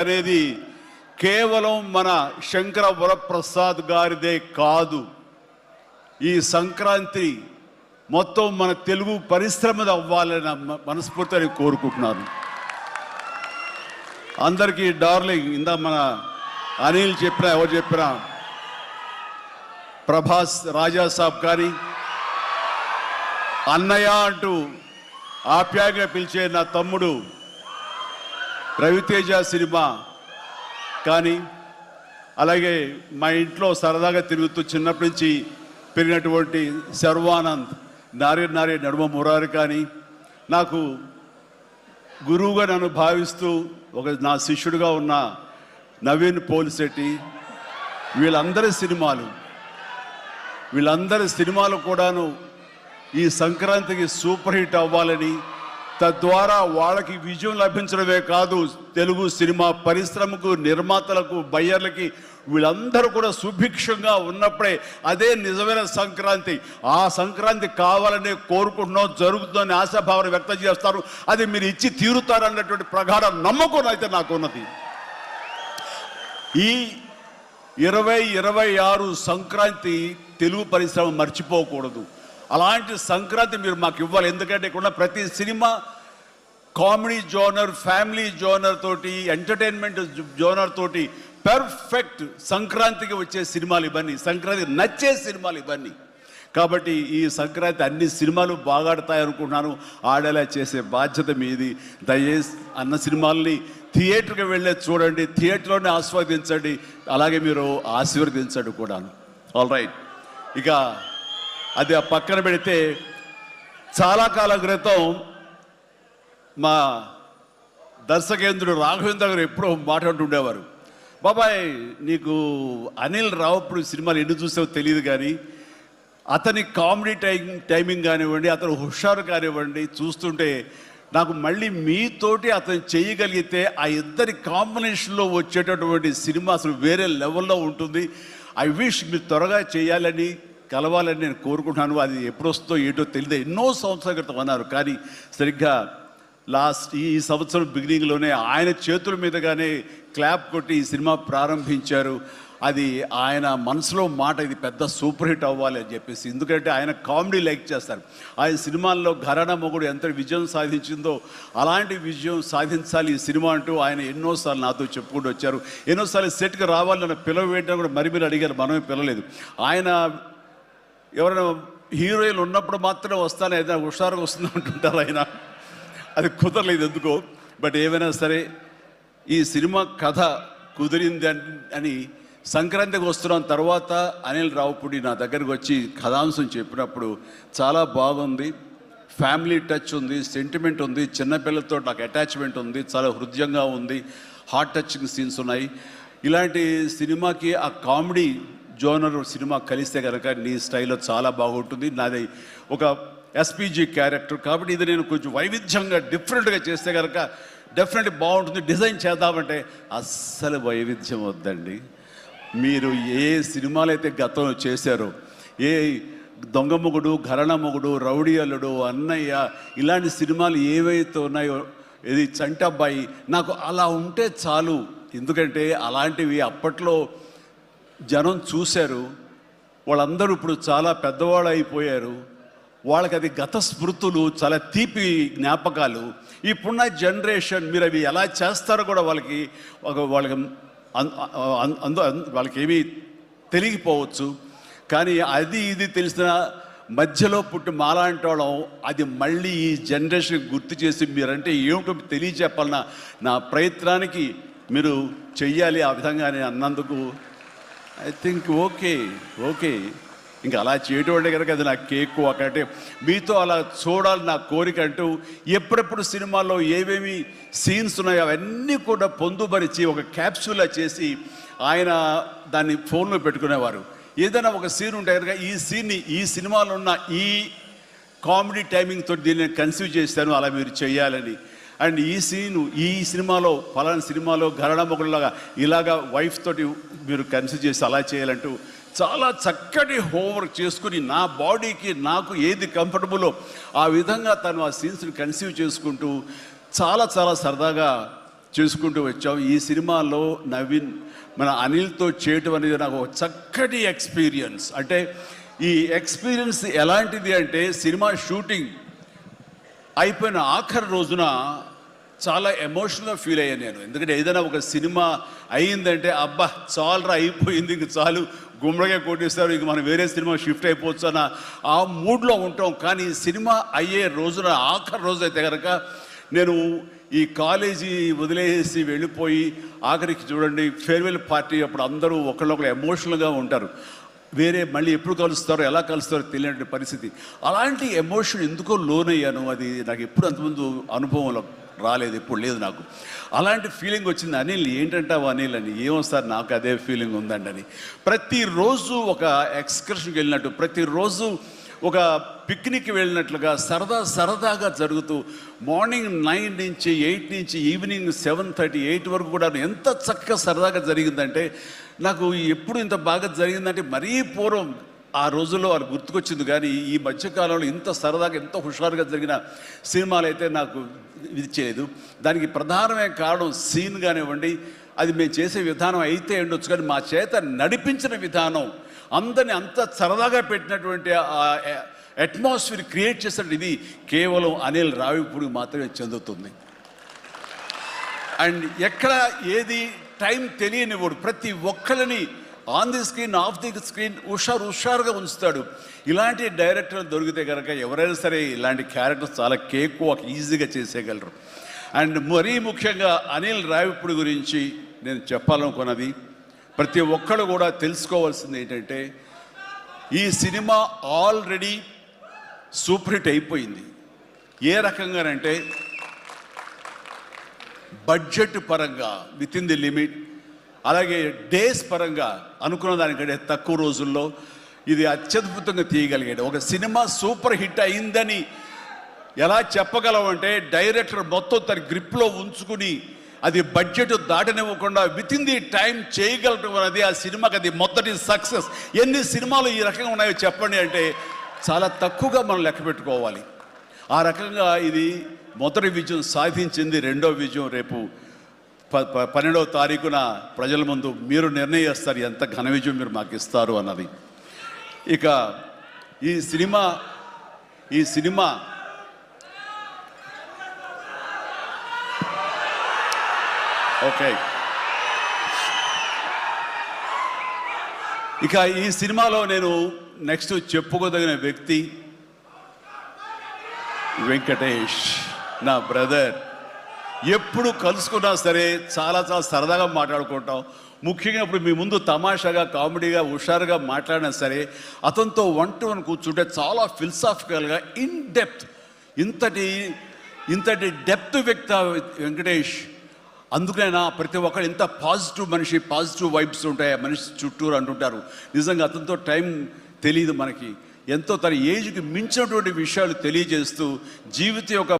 అనేది కేవలం మన శంకర వరప్రసాద్ గారిదే కాదు. ఈ సంక్రాంతి మొత్తం మన తెలుగు పరిశ్రమది అవ్వాలని మనస్ఫూర్తిగా కోరుకుంటున్నాను. అందరికీ డార్లింగ్ ఇందా మన అనిల్ చెప్పినా ఎవరు చెప్పినా ప్రభాస్ రాజా సాబ్ కానీ అన్నయ్య అంటూ ఆప్యాయంగా పిలిచే నా తమ్ముడు రవితేజ సినిమా కానీ, అలాగే మా ఇంట్లో సరదాగా తిరుగుతూ చిన్నప్పటి నుంచి పెరిగినటువంటి శర్వానంద్, నారే నడుమ మురారి కానీ, నాకు గురువుగా నన్ను భావిస్తూ నా శిష్యుడిగా ఉన్న నవీన్ పోలిశెట్టి, వీళ్ళందరి సినిమాలు కూడాను ఈ సంక్రాంతికి సూపర్ హిట్ అవ్వాలని, తద్వారా వాళ్ళకి విజయం లభించడమే కాదు, తెలుగు సినిమా పరిశ్రమకు, నిర్మాతలకు, బయ్యర్లకి వీళ్ళందరూ కూడా సుభిక్షంగా ఉన్నప్పుడే అదే నిజమైన సంక్రాంతి. ఆ సంక్రాంతి కావాలని కోరుకుంటున్నాం, జరుగుతుందని ఆశాభావం వ్యక్తం చేస్తారు. అది మీరు ఇచ్చి తీరుతారన్నటువంటి ప్రగాఢ నమ్మకం అయితే నాకున్నది. ఈ 2026 సంక్రాంతి తెలుగు పరిశ్రమ మర్చిపోకూడదు. అలాంటి సంక్రాంతి మీరు మాకు ఇవ్వాలి. ఎందుకంటే ఇక్కడ ప్రతి cinema comedy genre, family genre తోటి, ఎంటర్టైన్మెంట్ జోనర్ తోటి పర్ఫెక్ట్ సంక్రాంతికి వచ్చే సినిమాలు ఇవన్నీ, సంక్రాంతికి నచ్చే సినిమాలు ఇవన్నీ. కాబట్టి ఈ సంక్రాంతి అన్ని సినిమాలు బాగా ఆడతాయి అనుకుంటున్నాను. ఆడేలా చేసే బాధ్యత మీది. దయచేసి అన్న సినిమాల్ని థియేటర్కి వెళ్ళే చూడండి, థియేటర్లోనే ఆస్వాదించండి, అలాగే మీరు ఆశీర్వదించండి కూడాను. ఆల్ రైట్, ఇక అది ఆ పక్కన పెడితే, చాలా కాలం క్రితం మా దర్శకేంద్రుడు రాఘవేంద్ర గారు ఎప్పుడో మాట్లాడుతుండేవారు, బాబాయ్ నీకు అనిల్ రావుపూడి సినిమాలు ఎన్ని చూసావో తెలియదు కానీ అతని కామెడీ టైమింగ్ కానివ్వండి, అతను హుషారు కానివ్వండి, చూస్తుంటే నాకు మళ్ళీ మీతోటి అతను చేయగలిగితే ఆ ఇద్దరి కాంబినేషన్లో వచ్చేటటువంటి సినిమా అసలు వేరే లెవెల్లో ఉంటుంది. ఐ విష్ మీరు త్వరగా చేయాలని, కలవాలని నేను కోరుకుంటున్నాను. అది ఎప్పుడొస్తుందో ఏంటో తెలియదు, ఎన్నో సంవత్సరాల క్రితం అన్నారు. కానీ సరిగ్గా ఈ సంవత్సరం బిగినింగ్లోనే ఆయన చేతుల మీదగానే క్లాప్ కొట్టి ఈ సినిమా ప్రారంభించారు. అది ఆయన మనసులో మాట, ఇది పెద్ద సూపర్ హిట్ అవ్వాలి అని చెప్పేసి. ఎందుకంటే ఆయన కామెడీ లైక్ చేస్తారు. ఆయన సినిమాల్లో ఘరానా మొగుడు ఎంత విజయం సాధించిందో అలాంటి విజయం సాధించాలి ఈ సినిమా అంటూ ఆయన ఎన్నోసార్లు నాతో చెప్పుకుంటూ వచ్చారు. ఎన్నోసార్లు సెట్కి రావాలని పిలవ వేయడం కూడా మీరు అడిగారు, మనమే పిలవలేదు. ఆయన ఎవరైనా హీరోయిన్లు ఉన్నప్పుడు మాత్రం వస్తాను, ఏదైనా హుషారుగా వస్తుంది అంటుంటారు ఆయన. అది కుదరలేదు ఎందుకో. బట్ ఏమైనా సరే ఈ సినిమా కథ కుదిరింది అని సంక్రాంతికి వస్తున్నాం తర్వాత అనిల్ రావుపూడి నా దగ్గరకు వచ్చి కథాంశం చెప్పినప్పుడు చాలా బాగుంది, ఫ్యామిలీ టచ్ ఉంది, సెంటిమెంట్ ఉంది, చిన్నపిల్లలతో నాకు అటాచ్మెంట్ ఉంది, చాలా హృదయంగా ఉంది, హార్ట్ టచింగ్ సీన్స్ ఉన్నాయి. ఇలాంటి సినిమాకి ఆ కామెడీ జోనర్ సినిమా కలిస్తే కనుక నీ స్టైల్లో చాలా బాగుంటుంది. నాది ఒక ఎస్పీజీ క్యారెక్టర్ కాబట్టి ఇది నేను కొంచెం వైవిధ్యంగా డిఫరెంట్గా చేస్తే కనుక డెఫినెట్లీ బాగుంటుంది. డిజైన్ చేద్దామంటే అస్సలు వైవిధ్యం వద్దండి. మీరు ఏ సినిమాలు అయితే గతంలో చేశారో, ఏ దొంగ మొగుడు, ఘరణ మొగుడు, రౌడీ అల్లుడు, అన్నయ్య, ఇలాంటి సినిమాలు ఏవైతే ఉన్నాయో, ఇది చంటబ్బాయి, నాకు అలా ఉంటే చాలు. ఎందుకంటే అలాంటివి అప్పట్లో జనం చూశారు, వాళ్ళందరూ ఇప్పుడు చాలా పెద్దవాళ్ళు అయిపోయారు, వాళ్ళకి అది గత స్మృతులు, చాలా తీపి జ్ఞాపకాలు. ఇప్పుడున్న జనరేషన్ మీరు అవి ఎలా చేస్తారో కూడా వాళ్ళకి ఏమీ తెలియకపోవచ్చు. కానీ అది ఇది తెలిసిన మధ్యలో పుట్టి మాలాంటి వాళ్ళం అది మళ్ళీ ఈ జనరేషన్ గుర్తు చేసి మీరంటే ఏమిటో తెలియచెప్పాలన్న నా ప్రయత్నానికి మీరు చెయ్యాలి. ఆ విధంగానే అన్నందుకు ఐ థింక్ ఓకే. ఇంకా అలా చేయటం అంటే కనుక అది నా కేక్ ఒకటే. మీతో అలా చూడాలి నా కోరిక అంటూ ఎప్పుడెప్పుడు సినిమాల్లో ఏమేమి సీన్స్ ఉన్నాయో అవన్నీ కూడా పొందుపరిచి ఒక క్యాప్సూల్లా చేసి ఆయన దాన్ని ఫోన్లో పెట్టుకునేవారు. ఏదైనా ఒక సీన్ ఉంటే కనుక ఈ సీన్ని ఈ సినిమాలో ఉన్న ఈ కామెడీ టైమింగ్తో దీన్ని కన్సీవ్ చేశాను, అలా మీరు చేయాలని. అండ్ ఈ సీను ఈ సినిమాలో ఫలానా సినిమాలో ఘరణ మొగుడులాగా ఇలాగా వైఫ్ తోటి మీరు కన్సీవ్ చేసి అలా చేయాలంటూ చాలా చక్కటి హోంవర్క్ చేసుకుని నా బాడీకి నాకు ఏది కంఫర్టబుల్లో ఆ విధంగా తను ఆ సీన్స్ని కన్సీవ్ చేసుకుంటూ చాలా చాలా సరదాగా చేసుకుంటూ వచ్చాం. ఈ సినిమాలో నవీన్ మన అనిల్తో చేయటం అనేది నాకు ఒక చక్కటి ఎక్స్పీరియన్స్. అంటే ఈ ఎక్స్పీరియన్స్ ఎలాంటిది అంటే సినిమా షూటింగ్ అయిపోయిన ఆఖరి రోజున చాలా ఎమోషనల్గా ఫీల్ అయ్యాను నేను. ఎందుకంటే ఏదైనా ఒక సినిమా అయ్యిందంటే అబ్బా చాలరా అయిపోయింది, ఇంక చాలు గుమ్మడిగా కొట్టేస్తారు, ఇంక మనం వేరే సినిమా షిఫ్ట్ అయిపోవచ్చు అన్న ఆ మూడ్లో ఉంటాం. కానీ సినిమా అయ్యే రోజున ఆఖరి రోజు అయితే కనుక నేను ఈ కాలేజీ వదిలేసి వెళ్ళిపోయి ఆఖరికి చూడండి ఫేర్వెల్ పార్టీ అప్పుడు అందరూ ఒకళ్ళొకరు ఎమోషనల్గా ఉంటారు. వేరే మళ్ళీ ఎప్పుడు కలుస్తారో ఎలా కలుస్తారో తెలియని పరిస్థితి. అలాంటి ఎమోషన్ ఎందుకో లోనయ్యాను. అది నాకు ఎప్పుడు అంతకుముందు అనుభవంలో రాలేదు, ఎప్పుడు లేదు నాకు. అలాంటి ఫీలింగ్ వచ్చింది. అనిల్ ఏంటంటావు అనిల్ అని. ఏమో సార్ నాకు అదే ఫీలింగ్ ఉందండి అని. ప్రతిరోజు ఒక ఎక్స్కర్షన్కి వెళ్ళినట్టు, ప్రతిరోజు ఒక పిక్నిక్కి వెళ్ళినట్లుగా సరదాగా జరుగుతూ మార్నింగ్ 9 నుంచి 8 నుంచి ఈవినింగ్ 7:30, 8 వరకు కూడా ఎంత చక్కగా సరదాగా జరిగిందంటే నాకు ఎప్పుడు ఇంత బాగా జరిగిందంటే మరీ పూర్వం ఆ రోజుల్లో అది గుర్తుకొచ్చింది. కానీ ఈ మధ్యకాలంలో ఇంత సరదాగా ఎంతో హుషారుగా జరిగిన సినిమాలు అయితే నాకు ఇది చేయలేదు. దానికి ప్రధానమైన కారణం సీన్ కానివ్వండి, అది మేము చేసే విధానం అయితే ఉండొచ్చు, కానీ మా చేత నడిపించిన విధానం, అందరినీ అంత సరదాగా పెట్టినటువంటి అట్మాస్ఫియర్ క్రియేట్ చేసినట్టు ఇది కేవలం అనిల్ రావిపూడికి మాత్రమే చెందుతుంది. అండ్ ఎక్కడ ఏది టైం తెలియనివాడు, ప్రతి ఒక్కరిని on the screen off the screen హుషారుగా ఉంచుతాడు. ఇలాంటి డైరెక్టర్లు దొరికితే కనుక ఎవరైనా సరే ఇలాంటి క్యారెక్టర్స్ చాలా ఈజీగా చేసేయగలరు. అండ్ మరీ ముఖ్యంగా అనిల్ రావిపూడి గురించి నేను చెప్పాలనుకున్నది, ప్రతి ఒక్కరు కూడా తెలుసుకోవాల్సింది ఏంటంటే ఈ సినిమా ఆల్రెడీ సూపర్ హిట్ అయిపోయింది. ఏ రకంగానంటే బడ్జెట్ పరంగా విత్ ఇన్ ది లిమిట్, అలాగే డేస్ పరంగా అనుకున్న దానికంటే తక్కువ రోజుల్లో ఇది అత్యద్భుతంగా తీయగలిగాడు. ఒక సినిమా సూపర్ హిట్ అయిందని ఎలా చెప్పగలవంటే డైరెక్టర్ మొత్తం తన గ్రిప్లో ఉంచుకుని అది బడ్జెట్ దాటనివ్వకుండా విత్ ఇన్ ది టైం చేయగలటం అనేది ఆ సినిమాకి అది మొదటి సక్సెస్. ఎన్ని సినిమాలు ఈ రకంగా ఉన్నాయో చెప్పండి అంటే చాలా తక్కువగా మనం లెక్క పెట్టుకోవాలి. ఆ రకంగా ఇది మొదటి విజయం సాధించింది. రెండో విజయం రేపు 12వ తారీఖున ప్రజల ముందు మీరు నిర్ణయిస్తారు ఎంత ఘన విజయం మీరు మాకు ఇస్తారు అన్నది. ఇక ఈ సినిమా ఓకే, ఇక ఈ సినిమాలో నేను నెక్స్ట్ చెప్పుకోదగిన వ్యక్తి వెంకటేష్, నా బ్రదర్. ఎప్పుడు కలుసుకున్నా సరే చాలా సరదాగా మాట్లాడుకుంటాం. ముఖ్యంగా ఇప్పుడు మీ ముందు తమాషాగా కామెడీగా హుషారుగా మాట్లాడినా సరే అతనితో 1-to-1 కూర్చుంటే చాలా ఫిలసాఫికల్గా ఇన్ డెప్త్, ఇంతటి డెప్త్ వ్యక్తి వెంకటేష్. అందుకైనా ప్రతి ఒక్కరు ఇంత పాజిటివ్ మనిషి, పాజిటివ్ వైబ్స్ ఉంటాయి ఆ మనిషి చుట్టూరు అంటుంటారు. నిజంగా అతనితో టైం తెలియదు మనకి. ఎంతో తన ఏజ్కి మించినటువంటి విషయాలు తెలియజేస్తూ జీవితం యొక్క